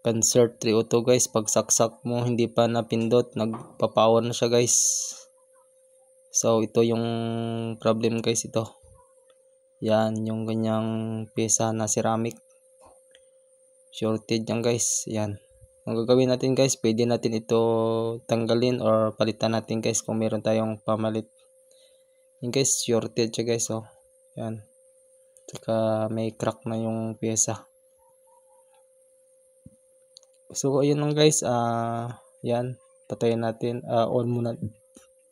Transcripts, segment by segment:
Concert 302 guys. Pag saksak mo hindi pa napindot, nagpa-power na siya guys. So ito yung problem guys, ito. Yan yung ganyang pyesa na ceramic. Shorted yan guys. Yan. Ang gagawin natin guys, pwede natin ito tanggalin or palitan natin guys kung meron tayong pamalit. Yan guys, shorted siya guys, oh. Yan. Saka may crack na yung pyesa. So ayun lang guys, yan, patayin natin, on muna.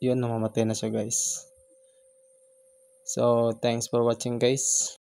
Yun, namamatay na siya guys. So thanks for watching guys.